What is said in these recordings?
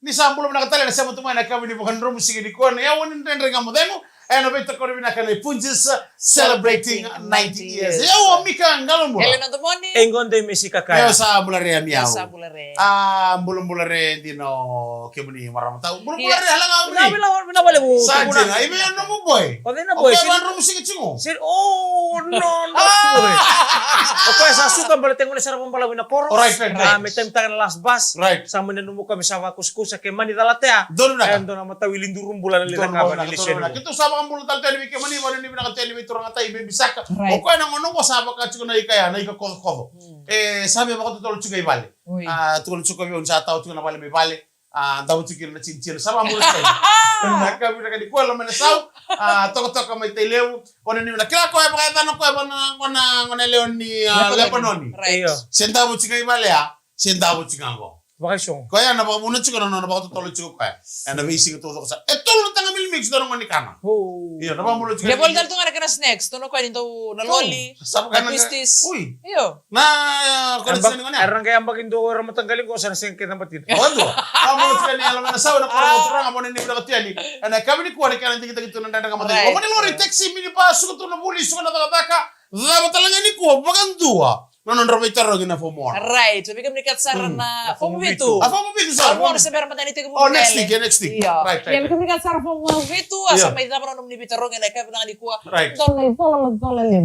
ni sambulo nakatala na sema tumana kama ni bokandro musiki ni kona ya woni ndendre ngamodemo eno beta kona binakana punjis celebrating 90 years ya wo mika ngalombo Helena Domoni Engonde mesika kaya. ya sa bulare miao sa bulare bulare dino kebuni maramata bulare halanga Na bila bale bu. sajina ibe no mo boy Odena boy. okay bandro musiki chingo Sir, oh no. Oke, sa suka balik tengok sa pambala wina poro. Right. Metem tangan last bus. Right. Sa menemu kami sa kuskus sa kemani dalatea. Donu na. Endo na mata wilindurum bulan nila kaban ni Liseno. Kito sama kambulo tal tele bike mani wala ni binaka tele bitura ngata ibe bisaka Right. o ko na ngono ko saba ka chiko na ikaya na ika ko sabi ba ko tolo chuga ibale tolo chuga bi on sa taw chuga na bale bale daw chikir na chinchin sama mo stay na ka bi ka di ko lo mena saw toko mai teleu ko ni na kila ko ba ka na ko ba na ngona leon ni lepanoni right senta mo chiga ibale senta mo chiga ngo Bakasyon. kaya na ba mo na chuga na ba ko tolo chuga kaya na basic to ko sa tolo tanga mil mix do ngoni kana Oh. iyo na ba mo chuga Lebol dal tunga na snacks tono ko nito na loli Sabi na ka na pistis uy iyo na kondisyon ko na Erang kaya ambak indo ko ramatanggalin ko sa nasingkit ng batin. Odo, amo ka ni alam na saw na para mo turang amo ni nibra katiani. Ana kami ni kuwari kana tingita gitu nanda nga matay. Amo ni lori taxi mini pa suko to na pulis suko na taka. Zaba talaga ni ko bagandua. Nanon ro mitaro gina fo mo. right sabi kami katsara na fomubitu Afa mo bitu sa. Amor sa berapa tani tiga Oh next week, next week. Iya. Right, Ya right. kami katsara fomubitu Iya. asa may dabra nung ni bitarong na kaya na ni kuha. Right. Doon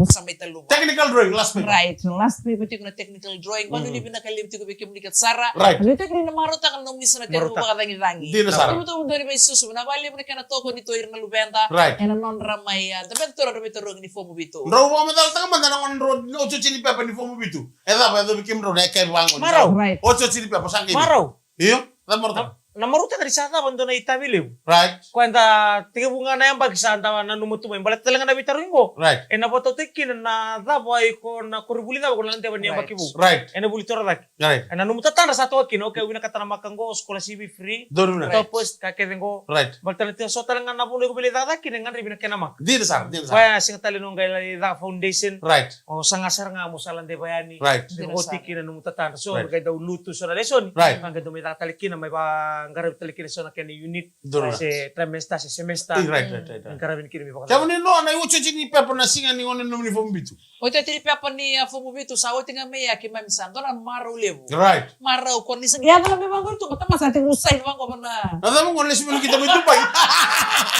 sa may taluma. Technical drawing last week. Right. So last week pati ko na technical drawing. Kung hindi pinakalim ti ko bikim ni katsara. Right. Dito kini na maruta kan nung nisa na tiyan mo makatangi-tangi. Di na sara. Ito mo doon may susu. Nabali mo na ka na toko nito na lubenta. Right. E na non ramay. Dapat ito na bitarong ni fomubitu. Ro mo madal tanga man na ro no chili pepper ni fo mo bitu. Eda ba do bikim ro na kay wangon. Maraw. Right. Ocho chili pepper sang gibi. Maraw. Iyo, da morta. Namaruta ka di sa bando na itabili. Right. Kwenta tiga bunga na yang bagi sa anta na numutumay. Balat talaga na bitaruin ko. Right. E na bototikin na dabay ko na kuribuli na ko lang tayo niya bakibu. Right. E na bulitora dak. Right. E na numutatan na sa tokin. Okay, wina katana makanggo skola CB free. Do na. Tapos kaketen ko. Right. Baltan tiyo so talaga na bulo ko bili dadakin nga rin kinamak. Di na sara, di na sara. Kaya singa tali nung gaya da foundation. Right. O sangasar nga mo salan de bayani. Right. Di ko tikin na numutatan. So Right. kaya daw luto sa lesson. Right. Ang ganda may tatalikin na may ba garab talikin sa na kani unit. Doon na. Si trimester, si semester. Right. Ang karabin kini may baka. Kaya mo ni no, na ucho chini pepe na singa ni ngono ni fo bitu. O ito tinipa ni fomubitu. Sa o tinga may akimam san. Doon ang maraw levo. Right. Maraw ko ni sagya na may mga ito. Matama sa ating usay naman ko na. Nada mo ngono lesmo kita mo tupay.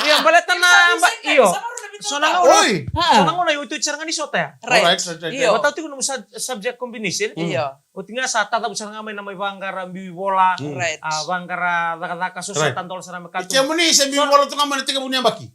Iya, balatan na ba iyo. So na nga Oy. So na nga yung ito nga ni Sota ya. Right. Right. Iyo. Mataw ti ko nung subject combination. Iya. O tinga sa tatap sa nga may na may bangara bibi bola. Right. Bangara daka-daka so sa Right. tandol sa namin kanto. Icha mo ni sa bi wala to nga man tiga mo niya baki.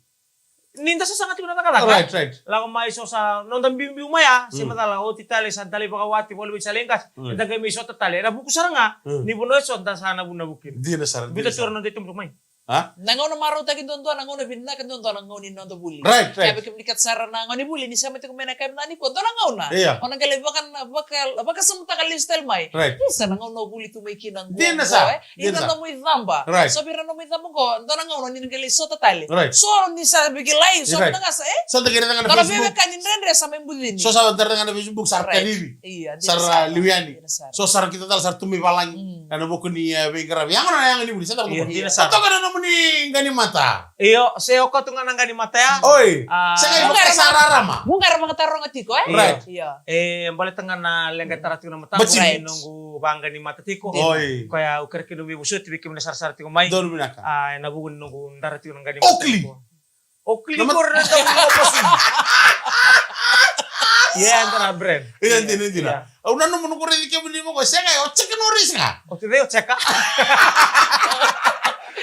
Ninda sa sangat ko na daka-daka. Right. Lago may so sa nung dambi umaya si matala o titali sa dali bakawati wala sa lengkas. Dagay may so tatali. Rabu ko sa nga ni buno so da sana bu nabukin. Di na sara. Bita sure na dito rumay. Ha? Nangaw na maraw tagin doon doon. Nangaw na binakan doon doon. Nangaw ni Nondo Buli. Right. Kaya bigyan ni Katsara na nangaw ni Buli. Ni siya mati kumena kayo na ni ko. Doon nangaw na. Iya. O nanggalay baka samunta ka lifestyle may. Right. Isa nangaw na Buli tumay kinang Di na sa. Di Ina na sa. na mo idamba. Right. So pira na mo idamba ko. Doon nangaw na ninanggalay so tatali. Right. So ni sa bigilay. So Right. na nga sa Sa tagira nga na Kalau Facebook. bebe kanin rendre sa may Buli ni. So sa tagira nga na Facebook sar kanibi. Iya. Sar liwiani. So sar kita tal sar tumi balang. Ano mo ko ni Bengara. Yang na yang ni buli sa Iya, tagira. di na sa. Sa tagira na mo ni gani mata. Iyo, seo ko tunga nang gani mataya. Oy. Ah, Sa kay makasararama. Bungar mga tarong atiko eh. Right. Iya. Balik tengah na lengket tarat ko na mata. Bacin. Right. Nunggu bangga ni mata tiko. Oy. Kaya ukir kinu bi busut bi kim nasar sar tiko mai. Don binaka. Nabugun nunggu darat ko nang gani Oakley. Oakley Namat- ko na daw ko pas. Iya, antara brand. Iya, hindi na. Una no mo ko rin kaya mo ko. Siya kay o check no ris nga. O tide ceka.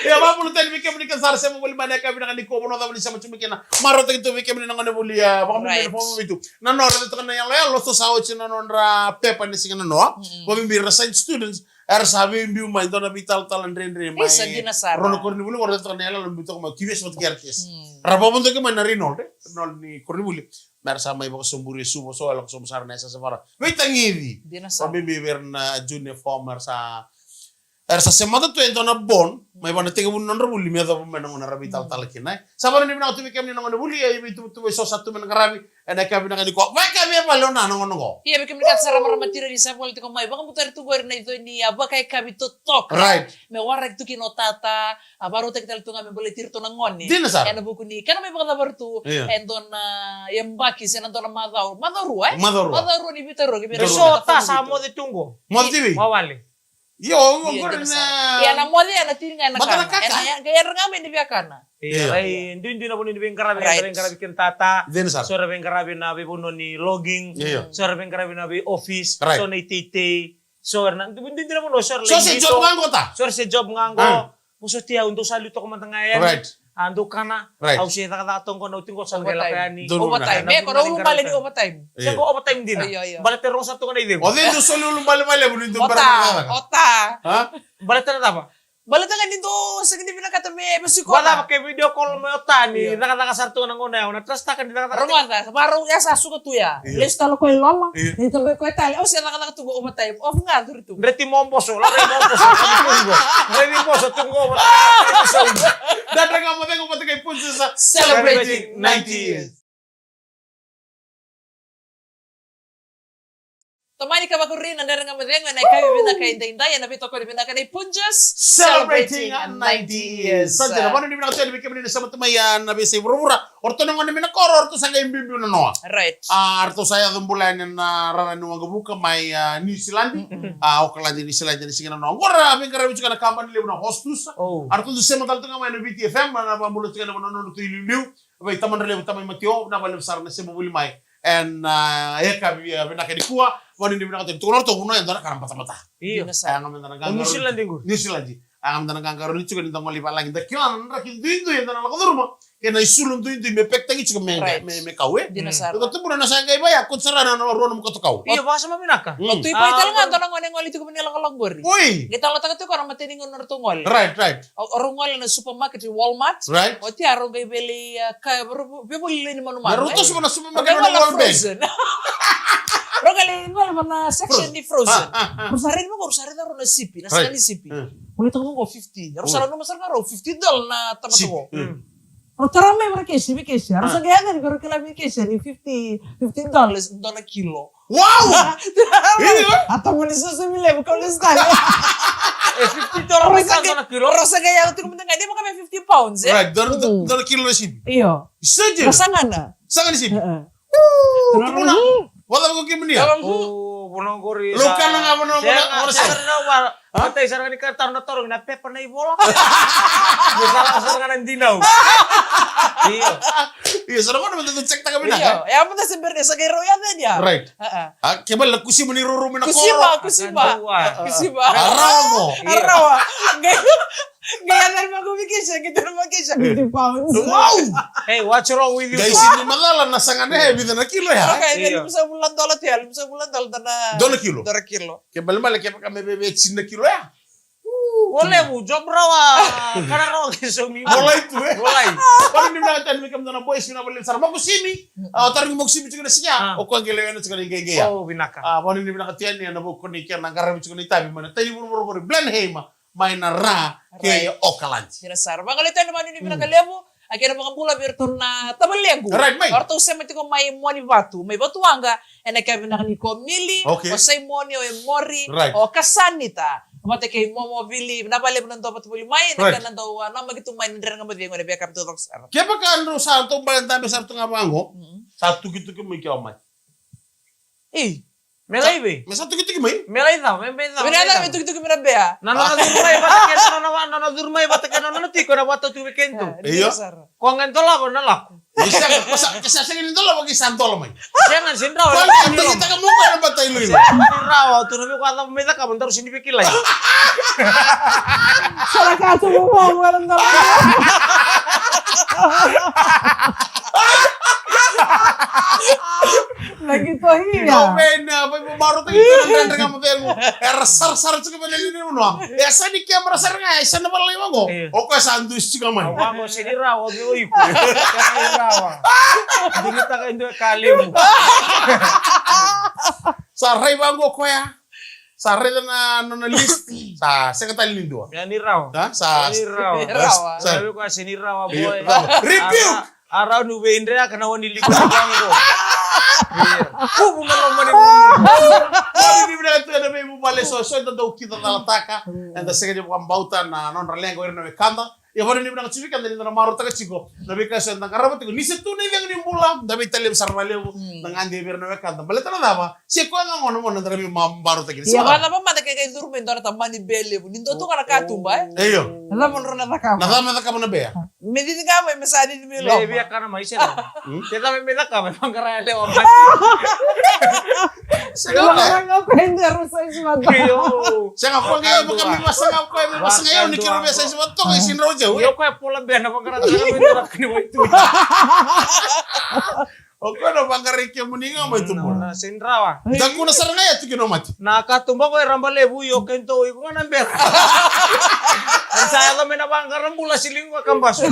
Ya ba puluh tadi bikin menikah sar saya mau beli mana kami dengan di komo nota beli sama cumi kena marot itu bikin dengan ada beli ya baka Right. beli fomo itu na no itu kan yang lain lo tuh sawo cina nondra pepa ni singa no bami bir resign students er sabi mbi mai dona vital talan rendre mai Isa dinasara. rono korni bulu warna itu kan yang lain bitok mau kiwes mot gerkes rabo pun tuh kemana rino deh nol ni korni bulu mer sama ibu kesumburi sumo so alak sumo sarna esa safara witangidi Dinasara. bami bir na junior former sa sa semata tu ento na bon mai bana tega bun nonro buli meda bun mena ngona rabi tal tal kinai sabana ni bina tu bikem ni ngona buli ai bitu tu so satu men ngarabi ene kami nakani ko ba kami pa lo na ngono. Iya, bikin mereka secara materi di sa politik mai. Baka mutar tu gor na ito ni aba kay kami tutok. Right. Me warak tu kinotata, baru tek tel tu ngame boleh tirto nang ngoni. Dina sar. Ena buku ni. Kana may baka baru tu endon yambaki sen endon madau. Madaru eh? Madaru ni bitero ke biro. Sota samo de tungo. Mo TV. Mawali. Yo, ngor na. Ya na mole na tinga na Matara kana. kaka. Ena gaya ngame di biakana. Iya, ay hindi na po ni Bengkarabi, Bengkarabi kentata. Dina sar. Sora Bengkarabi na bibuno ni logging. Sora Bengkarabi na bi office. Right. So na itite. Sora na hindi na po no sora. So si job ngango ta. Sora si job ngango. Muso tiya untuk salito ko mantangayan. Right. Ando kana. Right. Au siya nakatong ko na uting ko sa gala kaya ni. Overtime. Me kono umbali ni overtime. Siya ko overtime din. Balat terong sa to ka na idem. O din do solo lumbali-bali bunin do Ota. Ha? Balat na tapa. Balita ka dito sa hindi pinakatami masiko. Wala pa kay video call mo tani. Nakasarto nang una. Natras ta ka din nakata. Rumata, parang ya sa suka tu ya. Les talo ko lala. Dito ko tali. O siya nakatugo overtime. Off nga dito. Berarti momposo. Lari momposo. Berarti momposo tunggo. Dada ka mo tengo pati kay punso sa Celebrating 90 years. Tomani ka bakurin, nandara nga madengo na ikaw pinaka-inday-inday, na bito ko rin pinaka-punjas. Celebrating 90 years. Santi na ba ni pinaka-tell bikam ni sa matumayan na bisi burura. Orto nang ni minakoro orto sa game bimbio na noa. Right. Arto saya dumbulan na raranu nga buka may New Zealand. Auckland New Zealand ni singana noa. Gora bin karabi chika na kampani lew na hostus. Arto du sema tal nga may no BTFM na pamulo chika na nono tu iliu. Bay taman lew tamay matio na balem sar na sema buli may. And eka binakadikua wani ni binakati tunor to kuno yandana karam mata. Iya. Ang amanda nang New Zealand dingo. New Zealand ji. Ang amanda nang gangaro ni chuko ni tangoli palang da kyan rakin dindo yandana la kodurma. Kena isulun dindo me pekta gi chuko me kawe. Dinasar. To tubuna na sangay baya kutsara na ron mo katukaw. Iya bahasa maminaka. O tu ipa ital nga tanang ngol itu kumini lang langbori. Uy. Kita lo taga tu ko matini ngon tungol. Right. Orang ngol na supermarket Walmart. Right. O ti aro gay beli ka beli ni manumano. Naruto sa mga supermarket na World Bank. Pero galing mo na section ni frozen. Rusarin mo na sipi, na sa ni sipi. Kulit ko 50. Rusarin mo masar nga $50 na tamato ko. Pero may mga kesi, Harus kaya nga ko kailangan kesi ni $15 na kilo. Wow! Atau mo ni susumile mo ko listan. $50 na kilo. Rosa kaya ko tingnan nga di mo kami 50 pounds eh. Right, doon kilo na sipi. Iyo. Sige. Kasangan na. Saan ni sipi? Wala ko kimniya. Punong kuri. Luka na nga mo na Matay sarang ni kartar na torong na pepper na ibola. Salah sarang ng dinaw. Iya, sarang ko naman doon check ta kami na. Iyo. Ya mo ta semberde sa gero yan niya. Right. Kebal kusi mo ni Ruru mo na ko. Kusiba. Araw. Gaya na naman kumikisya, kita naman kisya. 50 pounds. Wow! Hey, what's wrong with you? Guys, hindi malala, nasangan na heavy na kilo ya. Okay, dali mo sa bulan dola tiya, sa bulan dola na... $2 kilo. $2 Kebal mali, kaya kami bebe 5 kilo ya. Boleh bu, job rawa. Karena rawa kisah mi. Mulai itu eh. Mulai. Kalau ni nak tanya mikam dana boys mina balik sarma ko simi. Taring mo simi juga siya. O ko ang gelewan sa kanila gaya. Oh, binaka. Kalau ni binaka tiyan niya na ko ni kaya nang karami juga ni tabi mana. Tayo mo blend hema. May na ra kaya Auckland. Dinasar. Bang kalau naman ni pinakalevo, akhirnya mga pula birto na tabalego. Right, may. Orto sa mati ko may money batu, may batu anga, ena kaya binaka ni komili, o say money o mori, o kasanita. Mate kay mo bili nabali mo dapat buli may nagkanan daw na magitung may ndere nga madi ngone backup to sar. Kaya pa ka ano sa to balanta sa to nga bango. Sa tuki-tuki mo ikaw may. Melay be. May sa tuki-tuki may. Melay daw, may daw. Binala may tuki-tuki mira be ha. Nanadurmay batak nanadurmay batak nanatiko na wato tu weekend to. Iyo. Ko ang tola ko nalak. Kasi sa ngin dolo wag isang tolo may. Jangan sinraw. Kita ka mo ka ba tayo lo. Sinraw tu nabi ko alam may ka bentar sini pikilay. Sala ka to mo walang dala. Lagi to hiya. No men, may bumaro tayo ng nga mo tayo mo. Sar sa ba nalini mo no? Sa ni camera sar nga, isa na pala yung mo. O ko sandwich ka man. Ako siniraw, wag mo iko. Siniraw. Dingit ka indo kalim. Saray bango ko ya. Saray na list sa secretary lindo. Yan niraw. Ha? Sa niraw. Sabi ko siniraw boy. Review. Araw nu Wendra kana woni ligo bango. Bukan naman Pwede di bilang ito na may bubale so ito daw kita talataka and the second yung bauta na non ralengo rin na may kanta. Ya pwede di bilang chivika dali na maro taga chiko. Nabi ka sa nangarabat ko ni sa tunay lang ni bulang dabi talim sarmalew nang andi bir na may kanta. Balita na dama. Si ko ang ano mo na dali maro taga. Ya ba naman mata kay durmen dora tamani bele bu. Nindo to kana katumba. Eyo. Alam mo na nakama. Nadama na ka mo na be. Medit ka mo mesadi ni Milo. Biya ka na may siya. Kita may mila ka may pangkarale o mati. Nga pender sa ismado. Siya nga po ngayon mo kami masang ako kami masang ngayon ni Kiro sa isang to kay sinro jaw. Yo kaya pula biya na pangkarale na may tulak ni mo ito. O ko na pangkarikyo mo ninga mo ito mo. Na sindrawa. Dako na sarang ngayon ito mati. Nakatumba ko rambale buyo kento ko nga number. Ang saya kami na pangkaram bula siling ko kambas.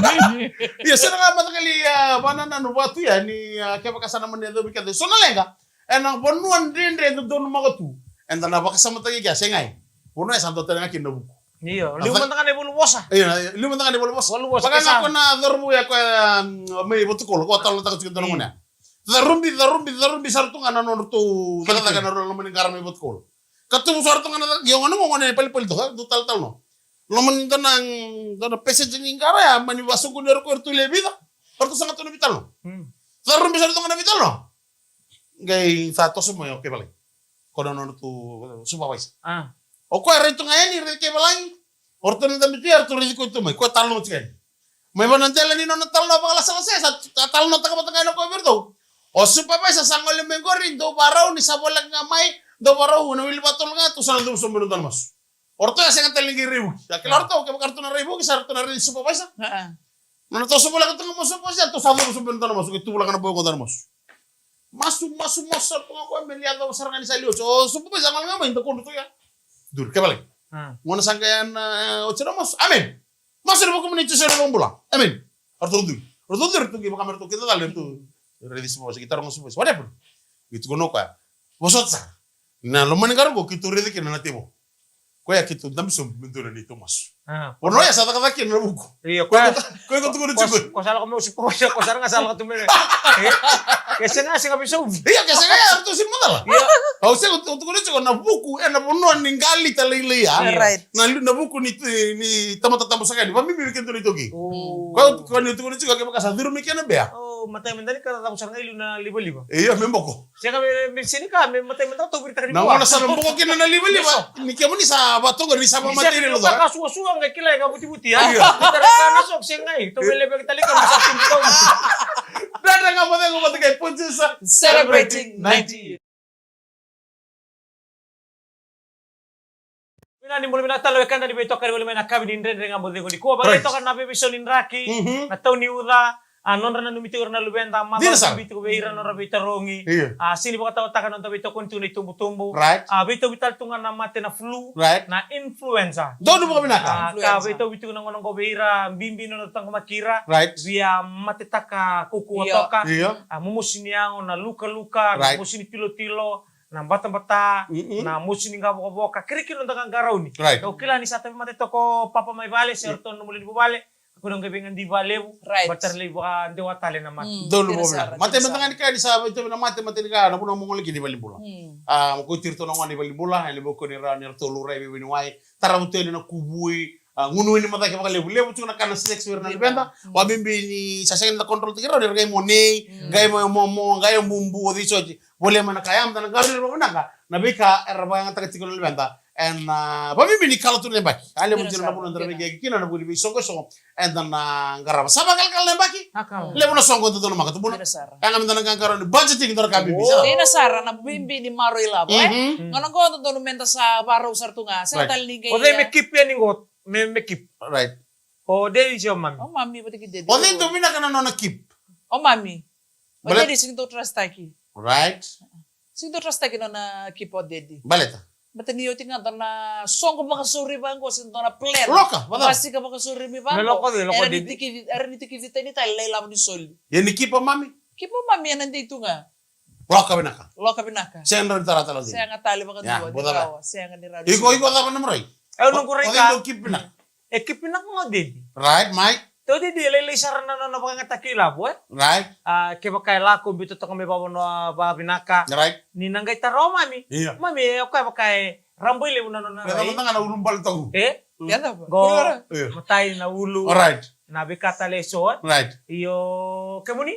Ya sana nga matakali banana no batu ya ni kaya kasana man do bikade. So na lenga. Enang bonuan din doon mga tu. And na bakasama tayo kaya sengay. Puno ya santo tayo nga kinabuko. Iyo, liman ka na ibulubosa. Ayun, luman nga ni Bolbos. Baka nga ko na dormu ya ko may butukol ko talo ta ko doon muna. Darumbi sarto nga nanon to daga na ro lamun ngaram may butukol. Katu sarto nga na yung ano mo nga palpal do tal no. Lamun nang pese jing ngara ya mani wasu ko ko to lebida. Orto sangat to bital no. Darumbi sarto nga na bital no. Gay sato mo yo ke balay. Kono no to supervise. O ko rento nga yan ni ke balay. Orto na damit ya to ri ko to may ko talo chen. May banantela ni no talo pa kala sa talo na ta ka patay ko berto. O supervise sa sangol mengorin do baraw ni sabolag nga may do baraw no wil batol nga to sa do sumunod na mas. Orto ya sa talingi ribu. Akil orto ke kartu na ribu ki sarto na ri supervise. Mana to subolag to mo supervise to sa do sumunod na mas ko tulang na boy ko na mas. Masuk sarto nga ko meliado sarang ni salio. So supervise ang nga may to ko to ya. Dur ke balik. Mona sangkayan ochero mas. Amen. Masuk mo komuniti sa ro bola. Amen. Orto dur. Orto dur to ki kamera to kita dale to. Ready semua kita orang semua whatever gitu kono ka bosot sa na lo manengar go kitu ready kina na timo ko ya kitu dam sum bentura ni Tomas ono ya sa ta ka kina buku Iyo ko ko to ko chico ko sala ko mo si ko sala nga sala ka tumere. Kasi nga singa biso. iya kasi kaya to sin madala au se ko to ko chico na buku na bono ningali talile ya na buku ni tamata sa kani pamimi kento ni togi ko ni to ko chico ke makasa diru mi kena bea Matay mandali ka tapos sarang ilu na libo-libo. iya memboko Siya kami sini ka matay mandali to birta ka na wala sa memboko kina na liba ni kemo ni sa bato ni sa materi lo ka kasuwa nga kilay ka buti-buti ha. Tara ka na sok siya nga to bele ba kitali ka sa tim ko. Dada nga matay ko matay kay punches sa Celebrating 90. Ni mulai talo kan dari beto kali mulai nakabi din ren nga bodego ni ko ba ito kan nabe biso nin raki na taw ni ura non ran numiti ura na lubenta ma bito beira no rabita rongi sini ba taw takan on bito kun tunay tumbo bito bital tunga na mate na flu na influenza do mo kami naka ka bito na ngonong ko beira bimbi no tang makira via mate taka kuku otoka mumusini yang na luka-luka mumusini tilo-tilo na bata-bata na musini nga boka kirikiro ndang garaw ni so kila ni sa tabi mate to ko papa may vale serto no muli bale ako nang gabing di vale batarli baka dewa tale na mate dolo mo na mate mantangan ka di sa ito na mate ka na puno mo ngol gini balibula ko tirto na ngani balibula ele boko ni ra ni to lurai bi winwai taramuto ni na kubui ngunu ni mata ke baka lebu tu na kana sex wer na benda wa bimbi ni sa second na control tigero ni gay mo nei gay mo gay bumbu di soji boleh mana kayam dan garir mo naka nabika erba yang taga tigero benda and ba bimbi ni kala tu ne baki ale mo jina na ndara be kina na buli bi songo and dan garaba sama kal ne baki lebu na songo to maka tu bulu yang am dan ngangaro ni budgeting ndara ka bimbi sa ina sara na bimbi ni maro ilabo ngono ko to menta sa baro sartunga sa talni kay o de me keep yan ngot me keep right o de is your mami o mami pati kide o de domina kana no na keep o mami o de sing to trust taki right sing to trust taki no na keep o dedi baleta bata niyo tinga to na songo makasuri bang ko sin to na player loka bata pasti ka makasuri mi bang loko de erin tiki ni tay layla mo ni sol yan ni keep o mami yan nandito nga loka binaka siya nga tarata lo din siya nga tali baka duwa siya nga ni iko ta pa namray nung kuray ka keep na keep na ko din right Mike Tau di lele sarana na pangatakila boy. Right. Ke bakai lako bito to kami bawa no babinaka. Right. Ni nangai taro mami. Iya. Mami okay bakai ramboy le una na. Kaya tanga na urumbal tahu. Yan na ba? Go Iya. matay na ulu. Alright. Na bikata leso. Right. Iyo kemuni?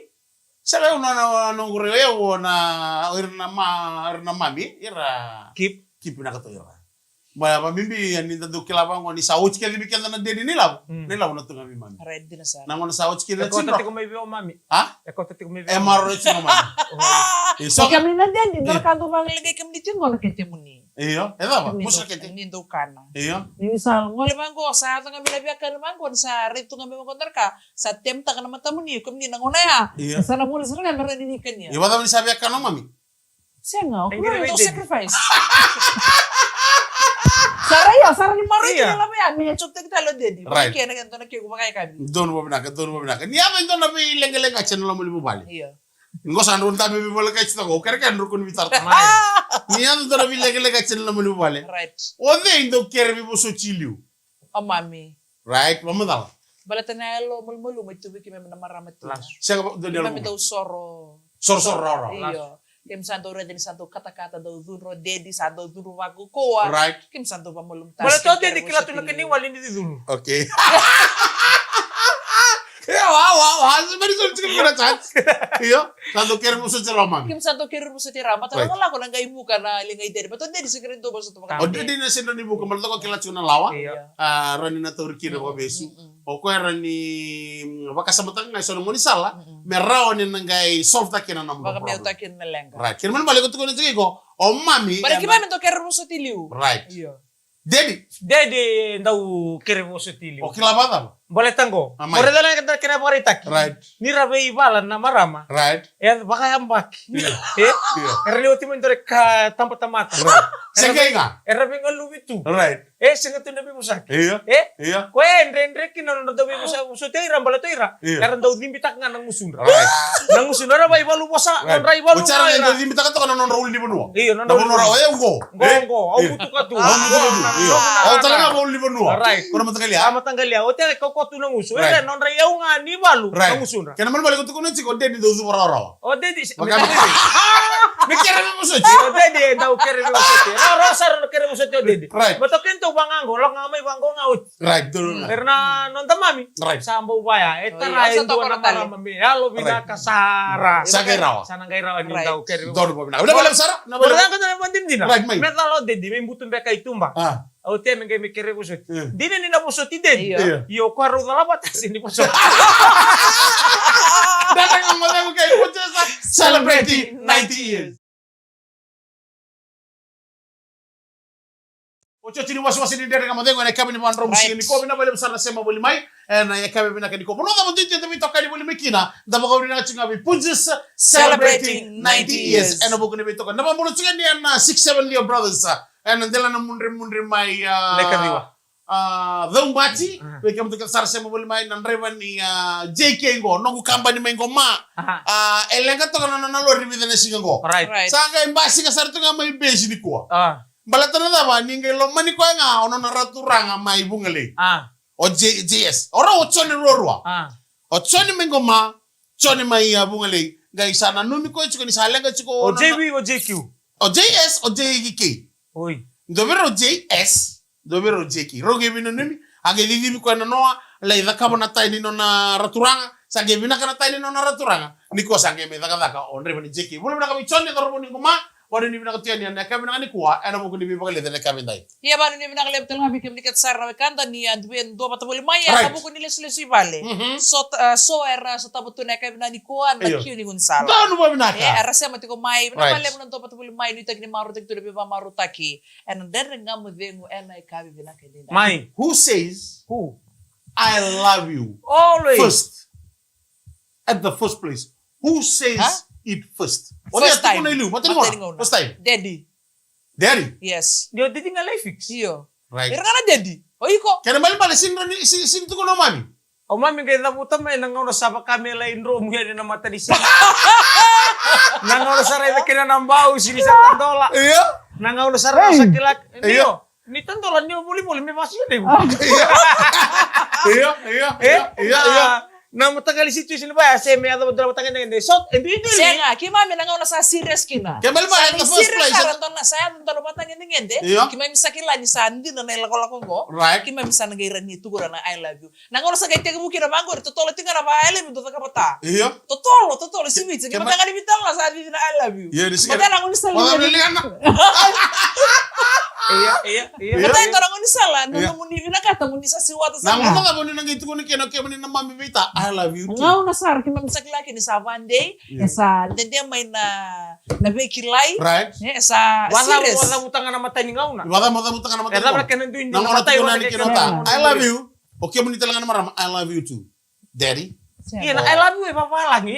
Saka una no gureo na irna mami ira Keep. na kato ira. Ba mimbi ni tadu kilaba ngoni sauch ke dibi kenda na dedi nila. Nila una tunga mi mami. Red din na sa. Na ngona sauch ke Eko na tati ko may biyo mami. Ha? Eko tati ko may biyo. Emaro chino mami. So kami na din, hindi kanto maglagay kami dito ngol kete mo ni. Iyo, eda ba? Musa kete. Nindo kana. Iyo. Ni misal ngol manggo sa ato kami labiakan manggo sa rito kami mangkontar ka sa temta ka naman tamo ni kami nangona ya. Iya. Sana mula sana kami maranikan niya. Iwa tama ni sabi ka no mami. Siya nga, Hindi ako naman ito din. sacrifice. Sara ni maro Iya. ito lang yan. May chok kita lo dedi. Right. Kaya naganto na kiyo kumakay kami. Dono ba binaka. Ni apa ito na bi lenga channel mo libu bali. Iya. Ngo san ron tabi bi bala kay chito ko kare kan rukun bi tarta. Mai. Ni ano na bi lenga channel mo libu bali. Right. Ode indo kere bi boso chiliu. O mami. Right, mamadal. Balatan na lo mulmulu may tubig kami na maramat to. Siya do Kami daw soro. Sor roro. Iyo. Kim santo red ni santo kata-kata daw dunro dedi santo dunro wago koa. Right. Kim santo pa mulumtas. Wala to di kila to na kini wali ni dulu. Okay. Ya, wow. Mari so chicken kena chance. Iyo, tanto kere mo so chalo mami. Kim santo kirir mo sa tira. Mata Right. wala ko nang gaimu ka na lingay dedi. Bato dedi siguro to ba sa tumakan. Ode di na sindo ni buka malto ko kila chuna lawa. Iya. Rani na tawri kira ko besu. O ko rani wakasamatan ngai so mo ni sala. Merao ni ngai solve ta kina number. Baka may utakin na lenga. Right. Kira man balik ko ni sige ko. O mami. Balik kiba to kirir mo sa tiliw. Right. Iyo. Dedi. Dede ndau kere mo sa tili. O kila bata. Boleh tanggo. Amai. Boleh dalang kita kena paritaki. Right. Ni rabe ibalan na marama. Right. Ya baka hambak. Iya. Eh? Iya. Erli uti mentore ka tampa tamata. Sengkai nga. Erabe ngalu itu. Right. Sengat tu nabi musak. Iya. Eh? Ko endre kina no dabi musak musuh tira bala tira. Iya. Eran dau dimbitak nga nang musun. Right. Nang musun ra bai balu bosa, Right. on rai balu. Ucara na hindi mitaka to non raul ni bonua. Iya, non Na bonua o ngo. Gongo, au butu ka tu. Au talaga raul ni bonua. Right. Kono matakali ha. Ama tanggal ya, ote ko ko tu nang musun. Right. Non rai au nga ni balu Right. nang musun. Kena man balik ko kuno chiko dedi do zu rara. O dedi. Makami. Me kera me muso. O dedi dau kere mo sote. Na rosar kere mo sote o dedi. Right. Batoken to bangango, lo nga may bango nga ut. Right. Do. Karena non tamami. Right. Sambo baya. iya, Rai sa do toko na natali. mami. Halo bina kasara. Sagay rawa. Sana ngai rawa ni Right. dau kere. Do bo bina. Udah balik sara. Na Wala balik. ka na mandin din. Right, may. Metal o dedi, may butun be kay tumba. Ah. O te men mi kere mo sote. Iya. Dine ni na mo sote dedi. Iya. Yo ko aro dala batas ini mo sote. Datang ang mga kay Puchesa celebrating 90 years. Ocho chini wasi ni dere kama dengo na kabi ni mandro musiki ni ko bina bale sana sema boli mai na ya kabi bina kadi ko no da mutiti da bito kadi boli mekina da ba ko na chinga bi Puchesa celebrating 90 years and obo ni bito ko na ba mulo chinga ni na 6-7 Leo brothers and ndela na mundre mai Lekadiwa. Dhumbati we kam to sar sema boli mai na ndreva ni JK ngo no kamba ni mengo ma elenga to na lo ribide na singa ngo Right. Right. sanga imbasi ka sartu nga mai besi ni ko Ah. balatana da ba ni ngai lo mani ko nga ono na raturanga mai bungale Ah. o JS ora o choni rorwa Ah. o choni mengo ma choni mai bungale ngai sana numi ko chiko ni salenga chiko O JB o JQ. o JS o JK Oi. dovero JS dovero JK roge bino numi age lili ko na noa la ida kabo na taini no na raturanga sange bina kana taini no na raturanga niko sange me daga onre bani JK bulu na kami choni dorobo ni kuma wala ni bina katian na kami na ni kuwa ana mo kundi bibagale na kami dai Iya ba ni binakaliam tal habi kem dikat sar na kanta ni adwen do mata boli maya Right. kabu ko ni lesu bale. So era sa tabuto na kay na ni kuan na Iyo. kiyo ni Gonzalo. Gano ba binaka? Era sa mati ko mai na Right. bale mo to pata boli mai ni tag ni maru tag tulo ba maru taki. And then nga mo dengo en ay kabi binakay Mai. Who says Who? I love you Always. first at the first place? Who says Huh? it first? First time. First time. Daddy. Daddy. Yes. Dia tinggal live fix. Iyo. Right. Era nga daddy. O iko. Kaya bali sin to ko no mami. O mami kaya nabuta may nangaw sa kami lain room yan na mata di sini. Nangaw sa rin na kinanambaw sini sa tandola. Iya. Nangaw sa rin sa kilak. Iyo. Iyo. Ni tantolan niyo muli-muli may masih deh. Iya. Na matagal situation ba se me ada betul matagal ngende. So, hindi Siya nga, kima minangaw na sa serious kina. Kembali ba in the first place? Karanton na saya tanto mata ngende. Iya. Kima misa kila ni sandi na nilako ko. Right. Kima misa nagairan ni tugura na I love you. Nangaw sa kay tega mukira mangor totolo tinga na ba I love you to kapata. Iya. Totolo si bitse. Kima tanga ni bital na sa na I love you. Iya, di sige. Mata nangon sa Wala lili. nilihan na. Iya. Mata ito nangon sa la no muni binakata muni sa siwata sa. Nangon na mo ni nang gitu ko ni kino kemo ni na mami bita. I love you too. Ngaw na sar kima misa kila kini sa one day. Sa dede may na bekilay. Right. Sa serious. Wala utangan na matay ni ngauna. Wala mo ka na Kaya dapat ka nanduin din Nangon na matay tukunan ni kinota. I love you. you. Okay mo ni talaga na maram. I love you too. Daddy. Iya, na I love you pa lagi.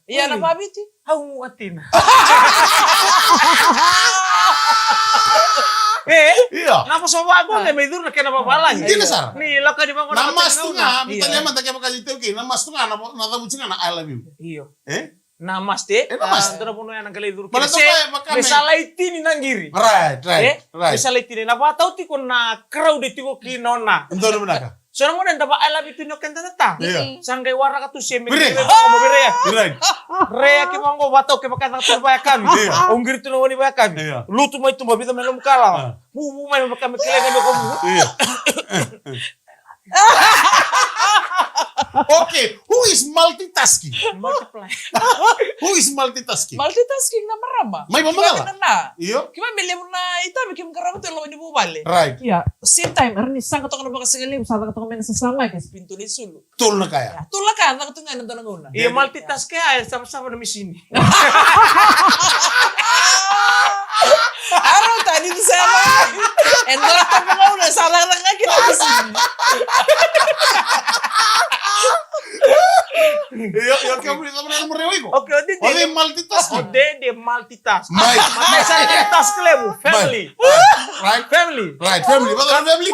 Iya na pabiti. Hau atin. Iya. Napa soba ako na may dur na kena babalang. Hindi na sar. Ni laka di ba ko Namas tu nga, bitanya man takya makali teuki. Namas tu nga na tabuci nga na I love you. Iyo. Namaste. Namaste. Antara puno yan ang kalay dur. Mana to kaya makame. Misalnya itini nanggiri. Right. Misalnya itini na ba tau ti ko na crowd ti ko kinona. Ndo na ka. So mo na ba I love you no kenta tata. Iya. Sanggay wara ka tu seme. Bire. Right. Rea ki mango bato ke makata tu ba kami. Onggir tu no ni ba kami. Lutu mai tu babita melom kala. Bubu mai kami kele kami ko. Iya. Okay, who is multitasking? Multiply. Who is multitasking? Multitasking na marama. May mamagala. Na. Iyo. Kima mili mo na itami kim karamo to lawan ni bubale. Right. Yeah, same time arni sang katong na baka sigalim sa katong men sa sama kasi pintu ni sulu. Tul na kaya. Tula ka na katong nga nang una. Iya multitask kaya sama-sama na misini. Araw tadi di sana. Endora ta pa una sa lang nga kita kasi. Iya, kamu ni sama nomor rewi ko. Okay, Ode multitasking. Ode multitask. Right. Matay task level, family. Right. Family. Right, family. What family?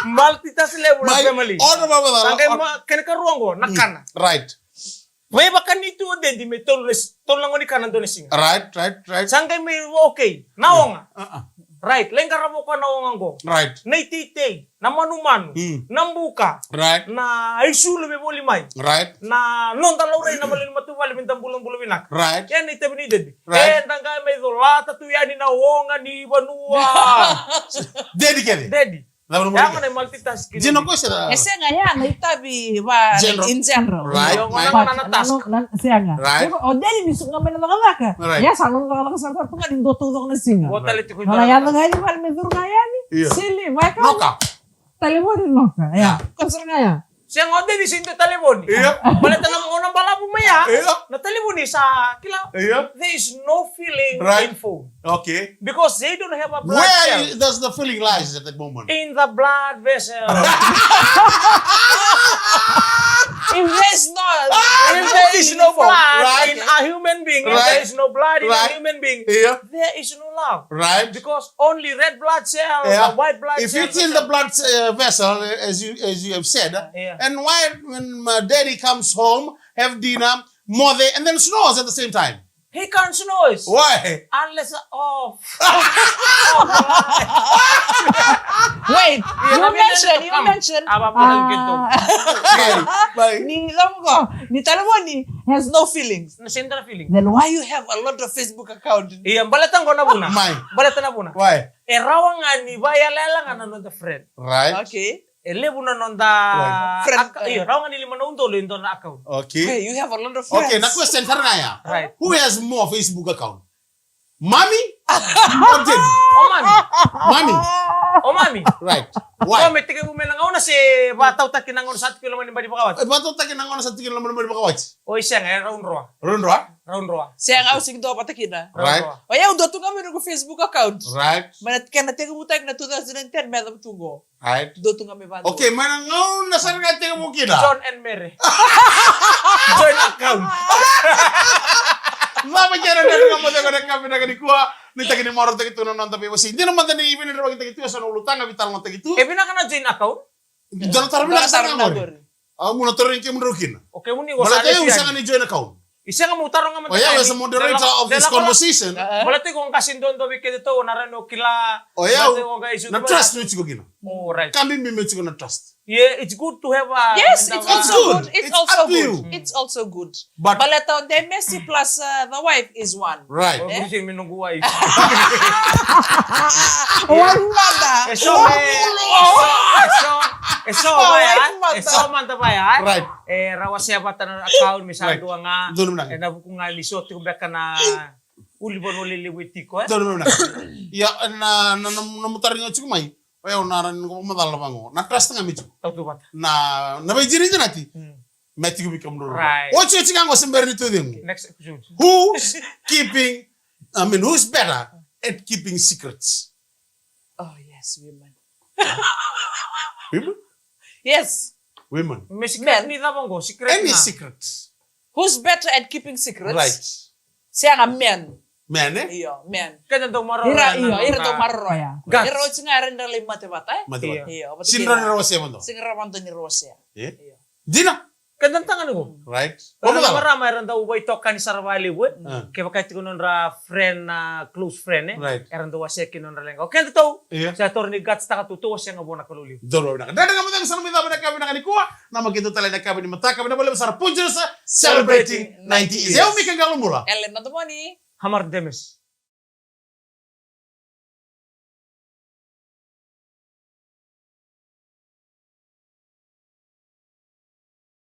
Multitask level na family. Ono ba ba? Sangkay kena ka ruango nakana. Right. May bakan itu ode di metoles tolong ni kanan to ni singa. Right. Sangkay may okay. Nawonga. Right, lengkar mo ka nawongan ko. Right. Naitite, na manumanu, nambuka. Right. Na isulu me boli mai. Right. Na non talauray na malin matubali mintam bulan-bulan minak. Right. Yan ite binided. Right. Tangga may dolata tu yani na wonga ni banua. Dedicated. Daddy. Laban mo. Yang na multitasking. Jino ko siya. Siya nga yan, itabi ba in general. Right. Yung mga task. Siya nga. Right. O dali ni nga may nakalaka. Right. Ya salon nakalaka sa kwarto nga din dotudok na singa. Botalit ko. Wala yan nga yung palme dur nga yan. Iya. Sili, may ka. Noka. Talimunin mo ka. Ya. Konser nga yan. Siya ngode di sinto talibon. Iya. Balita na mga balabu maya. Iya. Na talibon sa kila. Iya. There is no feeling Right. in phone. Okay. Because they don't have a blood Where cell. does the feeling lies at that moment? In the blood vessel. If there's not, If there is no blood Right. in a human being, if Right. there is no blood in Right. a human being, Yeah. there is no love. Right. Because only red blood cells, Yeah. the white blood If cells. it's in the blood vessel, as you have said, Yeah. and why when my daddy comes home, have dinner, mother, and then snores at the same time? He can't snooze. Why? Unless off. wait, you mentioned, ni alam ko, ni Talawani has no feelings. Nasinta na feeling. Then why you have a lot of Facebook account? Iya, balatan ko na buna. May. Balatan na buna. Why? Rawa nga ni Baya Lela nga nanon the friend. Right. Okay. Lebu na non da... Friend. Iya, rawa nga nili manunto lo yung na account. Okay. Hey, you have a lot of friends. Okay, na question tarangaya. Right. Who has more Facebook account? Mommy or daddy? Oh, mami. Mommy. Oh, mami. Right. Oh, Why? may tigay bumilang ako na si bataw takinangon sa atin ko naman yung badi pakawat. Bato takin nang sa tigil naman mo bakawach. O siya nga, round roa. Rundra? Round roa. Siya ang ausig do patakina. Right. O yaw do tu kami ng Facebook account. Right. Manat ka na tiga butag na 2010 medam tungo. Right. Do tu kami bando. Okay, manangaw na sa nga tingin mo kina. John and Mary. Joint account. Mama kaya na mo daga kami na kuha ni tagi ni maro tagi tunon nang tapi wasi. Hindi naman tani ibin ro tagi tu sa ulutang bital mo tagi tu. Eh, bina ka na joint account? Dara tarbi na sa nga mo. Ah, muna torin ke mrukin. Okay, muni ko Wala sa tayo siya. sa nga ni join account. Isa nga mo tarong nga man. Oh yeah, as a moderator of this conversation. Boleh kung kasin doon to wicked ito narano kila. Oh yeah. Na trust mo chigo gina. Oh right. Kami mi chigo na trust. Yeah, it's good to have a. Yes, it's also good. It's also up to you. good. It's also good. But the Messi plus the wife is one. right. Oh, gusto yung minungguay. One mother. Eso man tabayan. Right. Rawa siya ba tanong account misal Right. dua nga. Doon mo na. Nabu ko nga lisot ko beka na ulibon uliliwiti ko. Doon mo na. Ya na mutar nga chigo mai. Oya naran ko madala bango. Na trust nga mi chigo. Tawto ba? Na bay jiri janati. Meti ko bikam do. Right. O chigo chigo ngo sember ni to dingo. Next episode. Who's who's better at keeping secrets? Oh yes, women. Women? Yes. Women. May secret Men. ni tabang ko, secret Any na. secrets? Who's better at keeping secrets? Right. Siya nga men. Man, eh? Iyo, men. Kaya daw maro. Ira to marroya. Guts. Ira it's nga rin dali mate-mate. Mati-mati. Iyo. Sinro na raw siya mo to? Singra man to ni Rosia. Eh? Iyo. Dina. Kaya tangan ko. Right? Pero Ano ba? marama mayroon daw way talk ni Sarwali wood. Ah. Kaya bakit ko nun ra friend na close friend eh. Right. Eran daw siya kinon ra lang. Okay to. Iya. Sa torni guts ta katutuwa siya nga buwan kaluli. Doro na. Dada nga mo sa namin na kami na kanikuha na magkito talaga na kami ni mata kami na boleh besar punjul sa celebrating 90 years. Yaw mi kang galumula. Ellen na to money. Hamar demes.